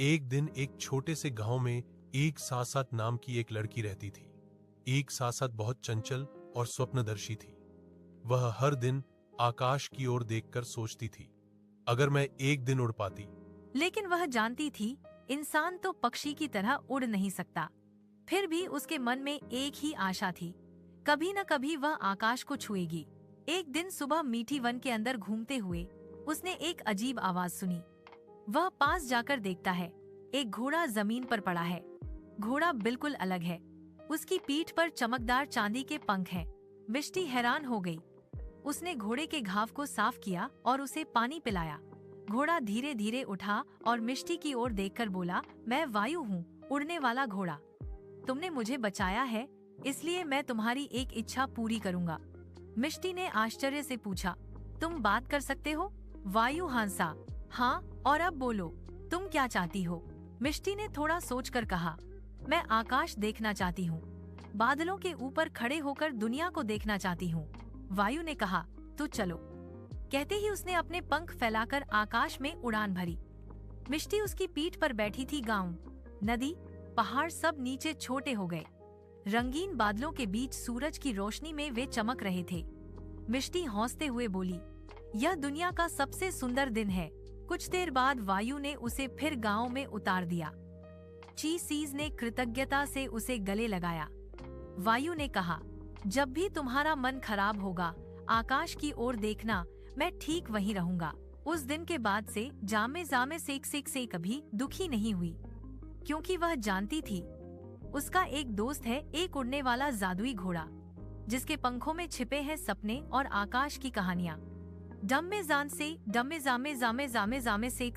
एक दिन एक छोटे से गांव में एक सासात नाम की एक लड़की रहती थी। एक सासात बहुत चंचल और स्वप्नदर्शी थी। वह हर दिन आकाश की ओर देखकर सोचती थी, अगर मैं एक दिन उड़ पाती। लेकिन वह जानती थी इंसान तो पक्षी की तरह उड़ नहीं सकता। फिर भी उसके मन में एक ही आशा थी, कभी न कभी वह आकाश को छुएगी। एक दिन सुबह मीठी वन के अंदर घूमते हुए उसने एक अजीब आवाज सुनी। वह पास जाकर देखता है, एक घोड़ा जमीन पर पड़ा है। घोड़ा बिल्कुल अलग है, उसकी पीठ पर चमकदार चांदी के पंख हैं। मिष्टी हैरान हो गई। उसने घोड़े के घाव को साफ किया और उसे पानी पिलाया। घोड़ा धीरे धीरे उठा और मिष्टी की ओर देखकर बोला, मैं वायु हूँ, उड़ने वाला घोड़ा। तुमने मुझे बचाया है, इसलिए मैं तुम्हारी एक इच्छा पूरी करूँगा। मिष्टी ने आश्चर्य से पूछा, तुम बात कर सकते हो? वायु हंसा, हाँ, और अब बोलो, तुम क्या चाहती हो? मिष्टी ने थोड़ा सोचकर कहा, मैं आकाश देखना चाहती हूँ, बादलों के ऊपर खड़े होकर दुनिया को देखना चाहती हूँ। वायु ने कहा, तो चलो। कहते ही उसने अपने पंख फैलाकर आकाश में उड़ान भरी। मिष्टी उसकी पीठ पर बैठी थी। गांव, नदी, पहाड़ सब नीचे छोटे हो गए। रंगीन बादलों के बीच सूरज की रोशनी में वे चमक रहे थे। मिष्टी हंसते हुए बोली, यह दुनिया का सबसे सुंदर दिन है। कुछ देर बाद वायु ने उसे फिर गांव में उतार दिया। चीसीज ने कृतज्ञता से उसे गले लगाया। वायु ने कहा, जब भी तुम्हारा मन खराब होगा, आकाश की ओर देखना, मैं ठीक वहीं रहूंगा। उस दिन के बाद से जामे से कभी दुखी नहीं हुई, क्योंकि वह जानती थी उसका एक दोस्त है, एक उड़ने वाला जादुई घोड़ा, जिसके पंखों में छिपे हैं सपने और आकाश की कहानियाँ। डम्मे जामे से